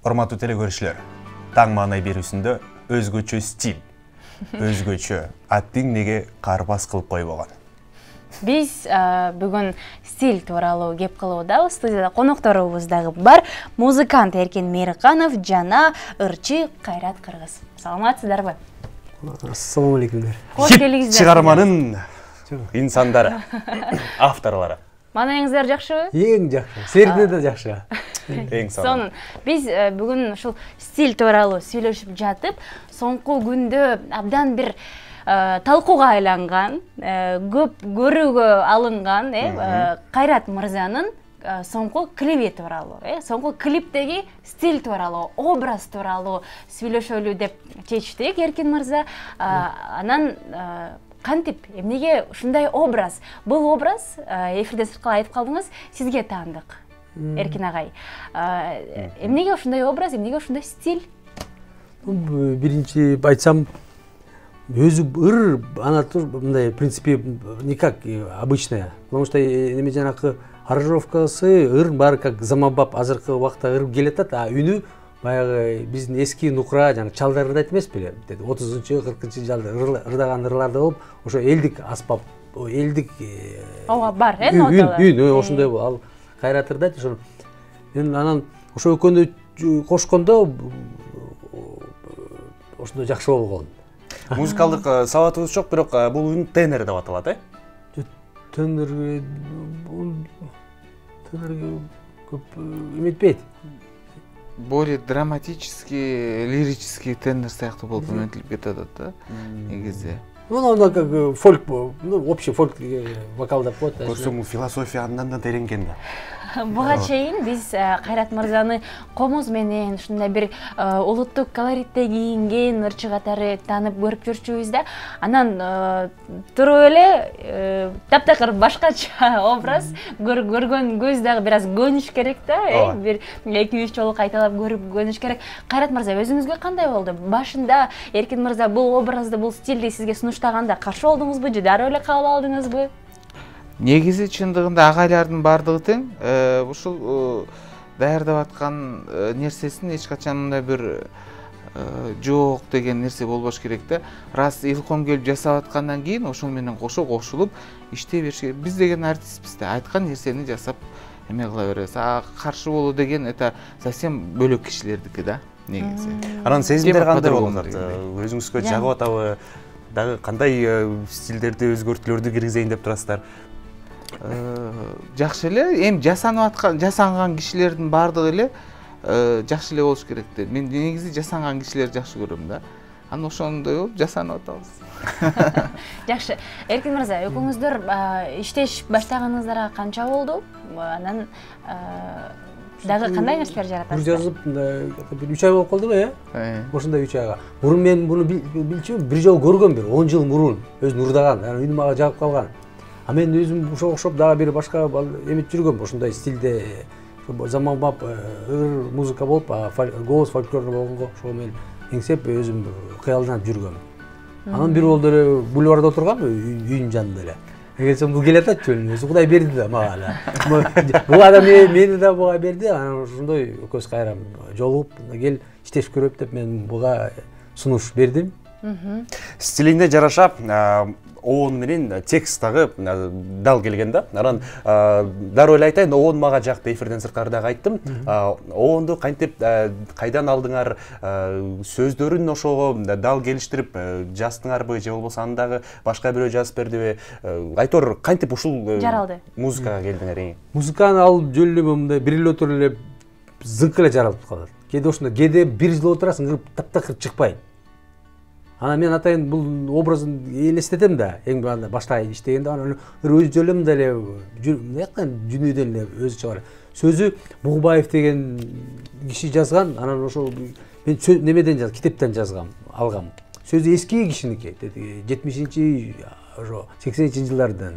Урматтуу телекөрүүчүлөр, таң маанай берүүсүндө өзгөчө стиль, өзгөчө аттың неге карбас кылып койбогон. Биз бүгүн стиль тууралуу кеп кылуудабыз. Студияда конокторубуз дагы бар. Музыкант Эркин Мейрканов жана ырчы Кайрат Кыргыз. Саламатсыздарбы? Ассаламу алейкум. Кош келиңиздер. Чыгарманын инсандары, авторлары. Маанайыңыздар жакшыбы? Эң жакшы. Силерде да жакшы. Эң сонун. Биз бүгүн ушул стиль тууралуу сүйлөшүп жатып, соңку күндө абдан бир талкууга айланган, көп көрүүгө алынган, Кайрат мырзанын соңку клиби тууралуу, соңку клиптеги стиль тууралуу, образ тууралуу сүйлөшөлү деп чечтик Эркин мырза. Анан кантип, эмнеге ушундай образ? Бул образ эфирде сырткала айтып калдыңыз, сизге таандык. Эркин агай. Эмнеге ушундай образ, эмнеге ушундай стиль? Биринчи айтсам, өзү ыр, ана мындай принципе никак обычная. Потому что неме жанакы аранжировкасы ыр баары как заманбап, азыркы убакта ыр келет атат, а үнү баягы биздин эски нукра, жана чалдарды айтып эмес беле? 30-40-чы жылда ырдаган ырларды болуп, ошо элдик аспап, элдик ооба бар, ноталар. Үн ошондой ал Кайрат ырдайт ошо. Мен анан ошо экөөнү кошкондо ошондой жакшы болгон. Музыкалдык сабатыбыз жок, бирок бул үн тенор деп аталат, Тенорге көп эметпейт. Более драматический, лирический тенор сыяктуу болуп эметилип кетет да, негизи. Ну, как фольк, общий фольк вокал деп коет. Көрсөң, философия андан да тереңкен да. Буга чейин биз Кайрат мырзаны комуз менен ушундай бир улуттук колоритте кийинген ырчы катары таанып көрүп жүрчүбүз да. Анан туруп эле таптакыр башкача образ көргөн көз дагы бир аз көнүш керек да, бир 2-3 жолу кайталап көрүп көнүш керек. Кайрат мырза, өзүңүзгө кандай болду? Башында Эркин мырза бул образды, бул стилди сизге сунуштаганда каршы болдуңузбу же дароо эле кабыл алдыңызбы? Негизи чындыгында агайлардын бардыгы тең. Ушул даярдап аткан нерсесин эч качан мындай бир жок деген нерсе болбош керек да. Раз илком келип жасап аткандан кийин ошол менен кошулуп иштей бериш керек. Биз деген артистпиз да, айткан нерсени жасап эме кыла беребиз. Каршы болуу деген это совсем бөлөк кишилердики да, негизи. Анан сезимдер кандай болуп атат? Өзүңүзгө жагып атабы? Дагы кандай стилдерди, өзгөртүүлөрдү киргизейин деп турасыздар? Жакшы эле, эми жасанган кишилердин бардыгы эле жакшы эле болуш керек да. Мен негизи жасанган кишилерди жакшы көрөм да. Анан ошондой болуп жасанып атабыз. Жакшы. Эркин мырза, экөөңүздөр иштеш баштаганыңыздарга канча болду? Анан дагы кандай нерселер жаратасыздар? Жазып, бир 3 ай болуп калдыбы, Ошондой 3 айга. Мурун мен буну билчү, бир жолу көргөм, бир 10 жыл мурун өзүн ырдаган, анан үнүм ага жагып калган. А мен өзүм ошого окшоп дагы бир башка эмет жүргөм, ошондой стилде заманбап музыка болуп, голос фольклордо болгонго ошого мен эңсеп өзүм кыялданып жүргөм. Анан бир болду эле бульварда отургам, үйдүн жанында эле. Келсем бул келет атчы, өзү Кудай берди да мага эле. Бул адам мени да буга берди, анан ошондой экөөбүз кайра жолугуп, кел иштешип көрөп деп мен буга сунуш бердим. Стилиңде жараша оон менен текст дагы дал келген да. Анан дароо эле айтайын, оон мага жакты, эфирден сырткары дагы айттым. Оонду кантип кайдан алдыңар, сөздөрүн ошого дал келиштирип жаздыңарбы же болбосо аны дагы башка бирөө жазып бердиби? Айтор кантип ушул жаралды музыкага келдиңер? Музыканы алып жөн эле бир эле отуруп эле зыңк эле жаралып калат. Кээде ошондой, кээде бир жыл отурасың, таптакыр чыкпайт. Анан мен атайын бул образын элестетем да, эң башта иштегенде анан өз жолум деле жүнүдөн эле өзүчө бар. Сөзү Бугубаев деген киши жазган, анан ошол мен немеден жазгам, китептен жазгам, алгам. Сөзү эски кишиники, 70-80-жылдардан.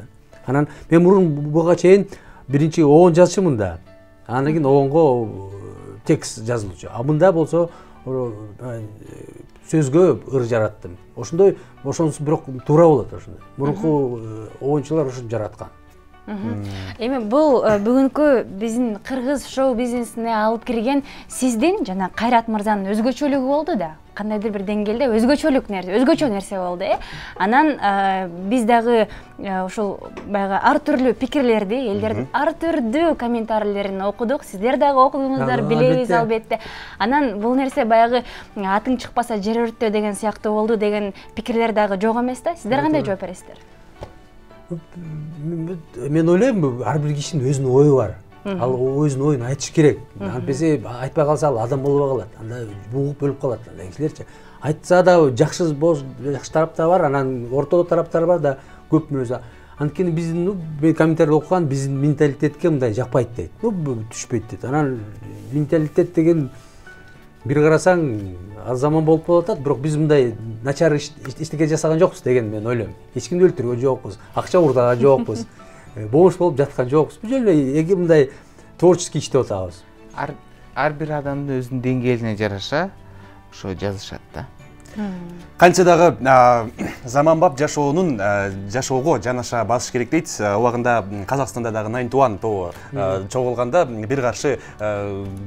Анан мен мурун буга чейин биринчи оон жазышымын да. Андан кийин оонго текст жазылчу. А мында болсо сөзгө ыр жараттым. Ошонусу бирок туура болот ошондой. Мурунку оончулар ошону жараткан. Эми бул бүгүнкү биздин кыргыз шоу бизнесине алып кирген сиздин жана Кайрат мырзанын өзгөчөлүгү болду да. Кандайдыр бир деңгээлде өзгөчө нерсе болду, Анан биз дагы ушул баягы ар түрдүү пикирлерди, элдердин ар түрдүү комментарийлерин окудук. Сиздер дагы окудуңуздар, билебиз албетте. Анан бул нерсе баягы атың чыкпаса жер өрттөө деген сыяктуу болду деген пикирлер дагы жок эмес да. Сиздер кандай жооп бересиздер? Мен ойлойм, ар бир кишинин өзүнүн ою бар. Ал өзүнүн оюн айтыш керек. Антпесе айтпай калса ал адам болбой калат. Анда бугуп бөлүп калат андай кишилерчи. Айтса да жакшы тарап да бар, анан ортодо тараптар бар да көп мүнөзү. Анткени биздин комментарий окуган биздин менталитетке мындай жакпайт дейт. Түшпөйт дейт. Анан менталитет деген бир карасаң аз заман болуп калат, бирок биз мындай начар эчтеке жасаган жокпуз деген мен ойлойм. Эч кимди өлтүргөн жокпуз, акча уурдаган жокпуз. Бомж болуп жаткан жокпуз. Бул эле эки мындай творческий иштеп атабыз. Ар бир адамдын өзүнүн деңгээлине жараша ошо жазышат да. Канча дагы заманбап жашоого жанаша басыш керек дейт. Убагында Казакстанда дагы 91 тобу чогулганда бир каршы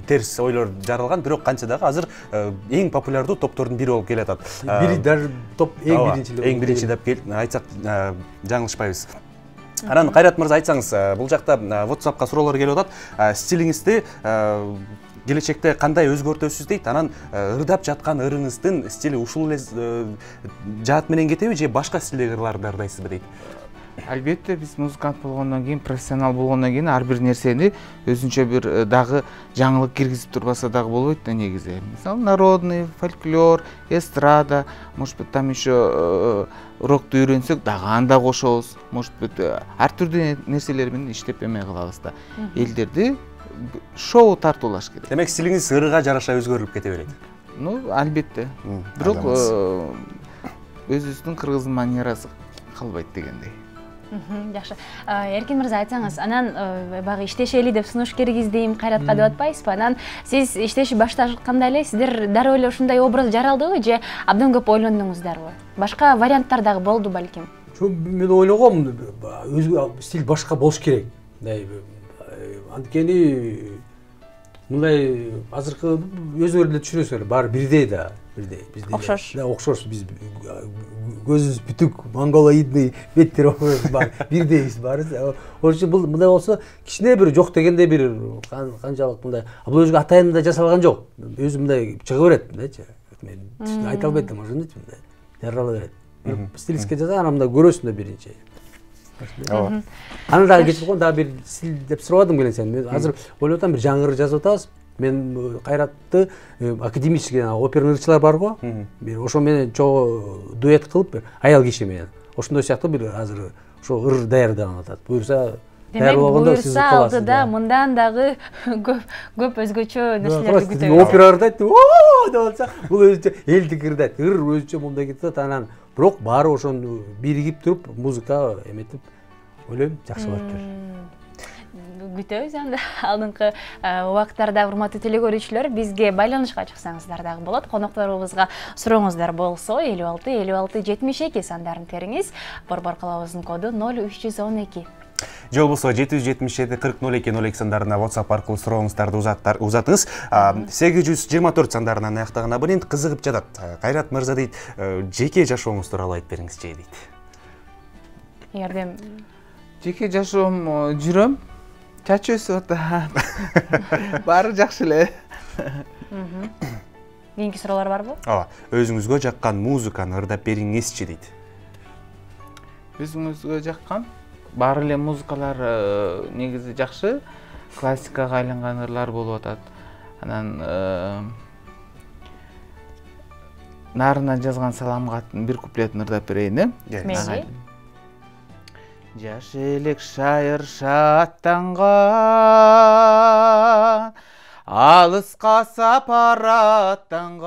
терс ойлор жаралган, бирок канча дагы азыр эң популярдуу топтордун бири болуп келатат. Бири даже топ эң биринчи деп айтсак жаңылышпайбыз. Анан Кайрат мырза, айтсаңыз, бул жакта WhatsAppка суроолор келип атат. Стилиңизди келечекте кандай өзгөртөсүз дейт. Анан ырдап жаткан ырыңыздын стили ушул эле жаат менен кетеби же башка стилдеги ырларды ырдайсызбы дейт. Албетте биз музыкант болгондон кийин, профессионал болгондон кийин ар бир нерсени өзүнчө бир дагы жаңылык киргизип турбаса дагы болбойт да негизи. Мисалы народный, фольклор, эстрада, может быть там еще рокты үйрөнсөк дагы анда кошобуз. Может быть ар түрдүү нерселер менен иштеп эме кылабыз да. Элдерди шоу тартуулаш керек. Демек стилиңиз ырга жараша өзгөрүлүп кете берет. Албетте. Бирок өзүбүздүн кыргыз манерасы калбайт дегендей. Жакшы. Эркин мырза, айтсаңыз, анан багы иштешели деп сунуш киргиздим, Кайратка деп атпайсызбы? Анан сиз иштеши башташканда эле сиздер дароо эле ушундай образ жаралдыбы же абдан көп ойлондуңуздарбы? Башка варианттар дагы болду балким. Мен ойлогом, стиль башка болуш керек. Анткени мындай азыркы өзүңөр эле түшүнөсүңөр, баары бирдей да, бирдей. Окшош. Да, окшош. Биз көзүбүз бүтүк, монголоидный беттер бар, бирдейбиз баарыбыз. Ошон үчүн бул мындай болсо кичине бир жок дегенде бир канчалык мындай. Бул өзгө атайын да жасалган жок. Өзү мындай чыга берет мындайчы. Мен айта албайт элем ошондойчу мындай. Жарала берет. Стилистке жаза, анан мындай көрөсүң да биринчи. Аны дагы кетип койгон, дагы бир стиль деп сурабадым келен сен. Мен азыр ойлоп атам, бир жаңы ыр жазып атабыз. Мен Кайратты академический оперный ырчылар бар го. Бир ошо менен чогуу дуэт кылып, аял киши менен. Ошондой сыяктуу бир азыр ошо ыр даярданып атат. Буюрса даярлаганда сиз каласыз. Алдыда мындан дагы көп өзгөчө нерселерди күтөбүз. Опера ырдайт, оо деп атса, бул өзүнчө элдик ырдайт. Ыр өзүнчө мындай кетип атат, анан бирок баары ошону биригип туруп, музыка эметип, ойлойм, жакшы болот. Күтөбүз анда алдыңкы убакыттарда урматтуу телекөрүүчүлөр, бизге байланышка чыксаңыздар дагы болот. Конокторубузга сурооңуздар болсо 56 56 72 сандарын териңиз. Борбор калабыбыздын коду 0312. Же болбосо 777 40 02 сандарына WhatsApp аркылуу сурооңуздарды узатыңыз. 824 сандарынан аяктаган абонент кызыгып жатат. Кайрат мырза дейт, жеке жашооңуз тууралуу айтып бериңизчи дейт. Эгерде жеке жашоом жүрөм, чач өсүп атат. Баары жакшы эле. кийинки суроолор барбы? Ооба, өзүңүзгө жаккан музыканы ырдап бериңизчи дейт. Өзүңүзгө жаккан баары эле музыкалар негизи жакшы, классикага айланган ырлар болуп атат. Анан Нарына жазган саламга бир куплетін ырдап берейин, Мейли. Жаш элек шайырша аттанган, алыска сапар аттанган,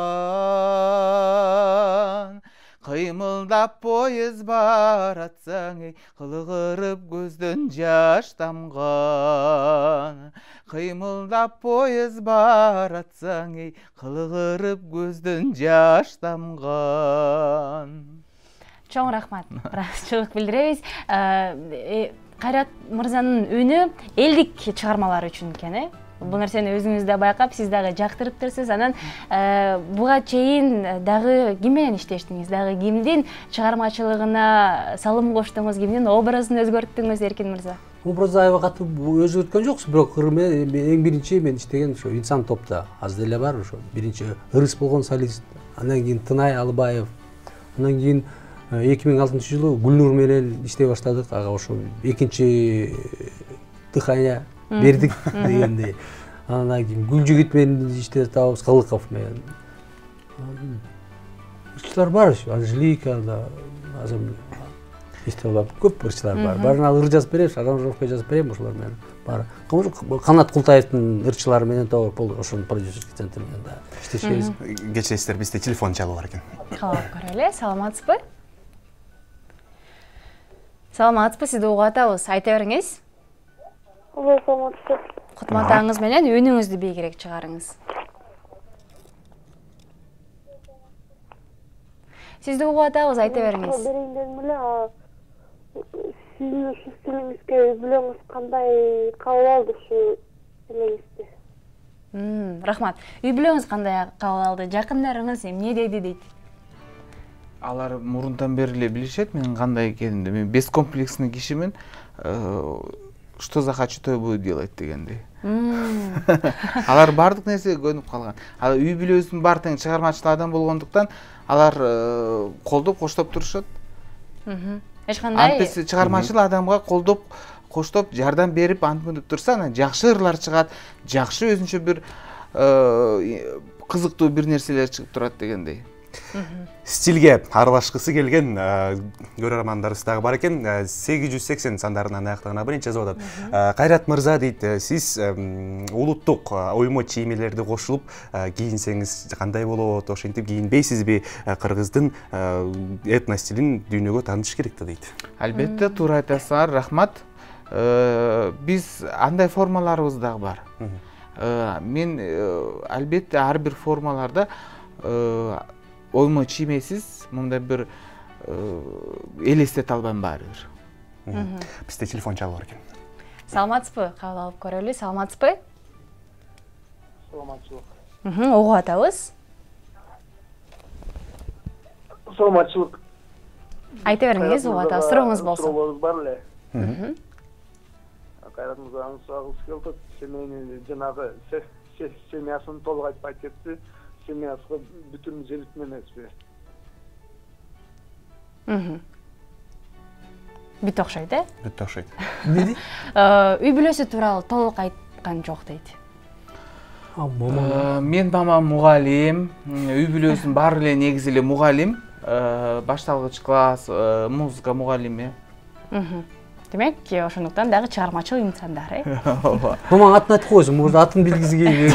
Кыймылдап поезд баратсаң, ей, кылгырып көздөн жаш тамган. Кыймылдап поезд баратсаң, ей, кылгырып көздөн жаш тамган. Чоң рахмат. Ыраазычылык билдиребиз. Кайрат мырзанын үнү элдик чыгармалар үчүн экен, Бул нерсени өзүңүз да байкап, сиз дагы жактырыптырсыз. Анан буга чейин дагы ким менен иштештиңиз? Дагы кимдин чыгармачылыгына салым коштуңуз, кимдин образын өзгөрттүңүз, Эркин мырза? Образды аябай катуу өзгөрткөн жоксуз, бирок эң биринчи мен иштеген ошо инсан топта аз деле бар, ошо биринчи Ырыс болгон солист, андан кийин Тынай Алыбаев, андан кийин 2006-жылы Гүлнур менен иштей баштадык. Ага ошо экинчи дыхание бердик дегендей. Андан кийин Гүлжигит менен иштеп атабыз, Кылыков менен. Ырчылар бар, Анжелика да, азам иштеп алам. Көп ырчылар бар. Барын ал ыр жазып берем, аранжировка жазып берем, ошолор менен бар. Канат Култаевдин ырчылары менен да ошонун продюсерский центр менен да иштешебиз. Кечиресиздер, бизде телефон чалып бар экен. Калап көрөлү. Саламатсызбы? Саламатсызбы, сизди угуп атабыз. Айта бериңиз. Саламатсыз. Кутматаңыз менен үнүңүздү бийигирээк чыгарыңыз. Сизди угуп атабыз, айта бериңиз. Берейин эле, сиздин ушу стилиңизге үй-бүлөңүз кандай кабыл алды ушу стилиңизди? Рахмат. Үй-бүлөңүз кандай кабыл алды? Жакындарыңыз эмне деди дейт? Алар мурунтан бери эле билишет менин кандай экенимди. Мен бескомплексный кишимин. Что захочу, то и буду делать дегендей. Алар бардык нерсеге көнүп калган. Ал үй-бүлөбүздүн бар тең чыгармачыл адам болгондуктан алар колдоп коштоп турушат. Эч кандай антиси чыгармачыл адамга колдоп коштоп жардам берип антмындып турса, анан жакшы ырлар чыгат, жакшы өзүнчө бир кызыктуу бир нерселер чыгып турат дегендей. Стилге аралашкысы келген көрөрмандарыбыз дагы бар экен. 880 сандарынан аяктагына биринчи жазып атат. Кайрат мырза дейт, сиз улуттук оймо чиймелерди кошулуп кийинсеңиз кандай болот? Ошентип кийинбейсизби? Кыргыздын этно стилин дүйнөгө таанытыш керек да дейт. Албетте, туура айтасыңар, рахмат. Биз андай формаларыбыз дагы бар. Мен албетте ар бир формаларда оймо чиймесиз мындай бир элестете албайм баары бир. Бизде телефон чалып бар экен. Саламатсызбы? Кабыл алып көрөлү. Саламатсызбы? Саламатчылык. Угуп атабыз. Саламатчылык. Айта бериңиз, угуп атабыз. Сурооңуз болсо. Сурооңуз бар эле. Кайрат мырзаны сурагыбыз келди. Семейни жанагы семьясын толук айтпай кетти. Семьясына бүтүн желитме эмеспи? Бүт окшойт, Бүт окшойт. Эмне? Үй-бүлөсү тууралуу толук айткан жок дейт. Мен мамам мугалим, үй-бүлөсүн баары эле негизи эле мугалим, башталгыч класс, музыка мугалими. Демек, ошондуктан дагы чыгармачыл инсандар, Мамаң атын айтып койсуң, может атын билгиси келбей.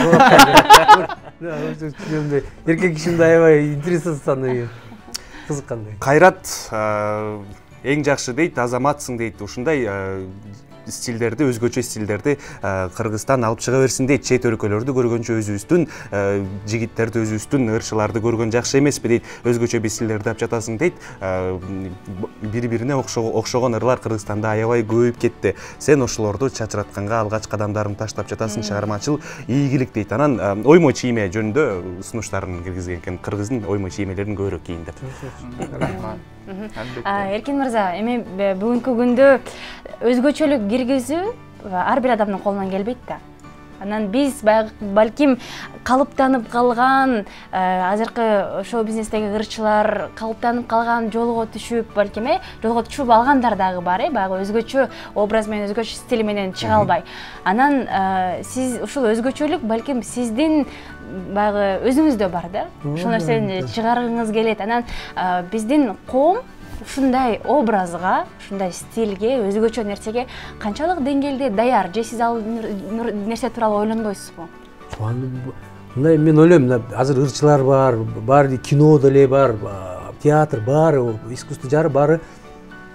Эркек кишимди аябай интересациянный, кызыккандай. Кайрат эң жакшы дейт, азаматсың дейт. Ушундай стилдерди, өзгөчө стилдерди Кыргызстан алып чыга берсин дейт. Чет өлкөлөрдү көргөнчө өзүбүздүн жигиттерди, өзүбүздүн ырчыларды көргөн жакшы эмеспи дейт. Өзгөчө бир стилдерди алып жатасың дейт. Бири-бирине окшогон ырлар Кыргызстанда аябай көбөйүп кетти. Сен ошолорду чачыратканга алгач кадамдарын таштап жатасың, чыгармачыл ийгилик дейт. Анан оймо чийме жөнүндө сунуштарын киргизген экен. Кыргыздын оймо чиймелерин көбүрөөк кийин деп. Эркин мырза, эми бүгүнкү күндө өзгөчөлүк киргизүү ар бир адамдын колунан келбейт да. Анан биз балким калыптанып калган, азыркы шоу-бизнестеги ырчылар калыптанып калган, жолго түшүп, балким жолго түшүп алгандар дагы бар, багы өзгөчө образ менен, өзгөчө стиль менен чыга албай. Анан сиз ушул өзгөчөлүк балким сиздин багы өзүңүздө бар да. Ушул нерсени чыгаргыңыз келет. Анан биздин коом ушундай образга, ушундай стилге, өзгөчө нерсеге канчалык деңгээлде даяр? Же сиз ал нерсе тууралуу ойлонбойсузбу? Мындай мен ойлойм, азыр ырчылар бар, кино деле бар, театр баары, искусство жары баары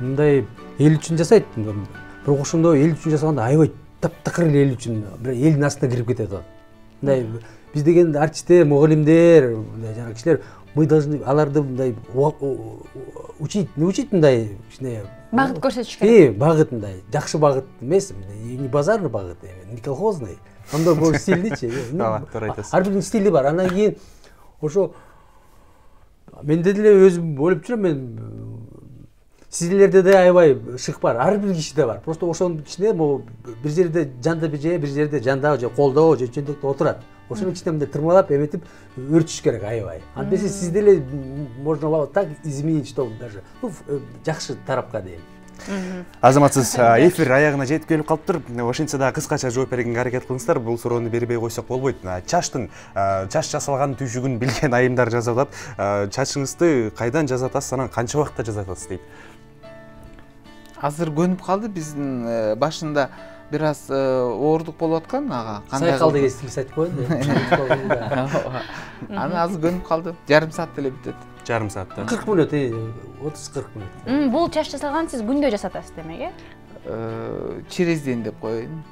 мындай эл үчүн жасайт. Бирок ошондо эл үчүн жасаганда аябай таптакыр эл үчүн, бир элдин астына кирип кетет ал. Мындай биз деген артисттер, мугалимдер, мындай жана кишилер мы должны аларды мындай учить, мындай кичине багыт көрсөтүш керек. Багыт мындай, жакшы багыт эмес, не базарный багыт, не колхозный. Анда бул стилдичи. Туура айтасыз. Ар биринин стили бар. Андан кийин ошо менде деле өзүм ойлоп жүрөм, мен сиздерде да аябай шык бар, ар бир кишиде бар. Просто ошонун ичинде бир жерде жанда бижее, бир жерде жандаа же колдоо же чөндөктө отурат. Ошонун ичинде мындай тырмалап эметип өрчүш керек аябай. Антесе сиз деле можно так изменить, что даже жакшы тарапка дейм. Азаматсыз, эфир аягына жетип келип калыптыр. Ошентсе да кыскача жооп бергенге аракет кылыңыздар. Бул суроону бербей койсок болбойт. Чач жасалган түйшүгүн билген айымдар жазып атат. Чачыңызды кайдан жасатасыз, анан канча убакытта жасатасыз дейт. Азыр көнүп калды, биздин башында бир аз оордук болуп аткан ага. Сайкал деген стилист айтып коеюн. Аны азыр көнүп калды. Жарым саат деле бүтөт. Жарым саатта. 40 мүнөт, 30-40 мүнөт. Бул чач жасалган сиз күндө жасатасыз демек, Через день деп коеюн.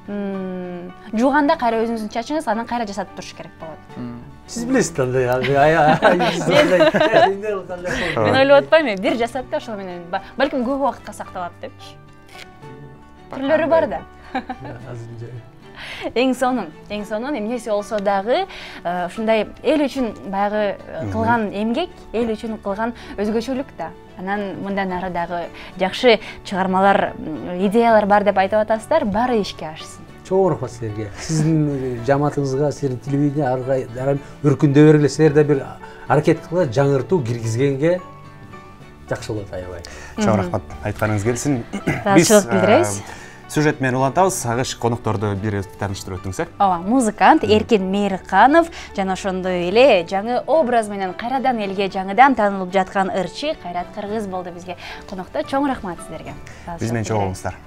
Жууганда кайра өзүңүздүн чачыңыз, анан кайра жасатып туруш керек болот. Сиз билесиз андай. Мен ойлоп атпаймынбы, бир жасап да ошол менен балким көп убакытка сакталат депчи. Түрлөрү бар да. Эң сонун эмнеси болсо дагы ушундай эл үчүн баягы кылган эмгек, эл үчүн кылган өзгөчөлүк да. Анан мындан ары дагы жакшы чыгармалар, идеялар бар деп айтып атасыздар, баары ишке ашсын. Чоң рахмат силерге. Сиздин жамаатыңызга, силердин телевидение ары өркүндөй бергиле. Силер да бир аракет кылып жаңыртуу киргизгенге жакшы болот аябай. Чоң рахмат. Айтканыңыз келсин. Ыраазычылык билдиребиз. Сюжет менен улантабыз. Агыш конокторду бир тааныштырып өтүңүз. Ооба, музыкант Эркин Мейрканов жана ошондой эле жаңы образ менен кайрадан элге жаңыдан таанылып жаткан ырчы Кайрат Кыргыз болду бизге конокто. Чоң рахмат сиздерге. Биз менен чогуу болуңуздар.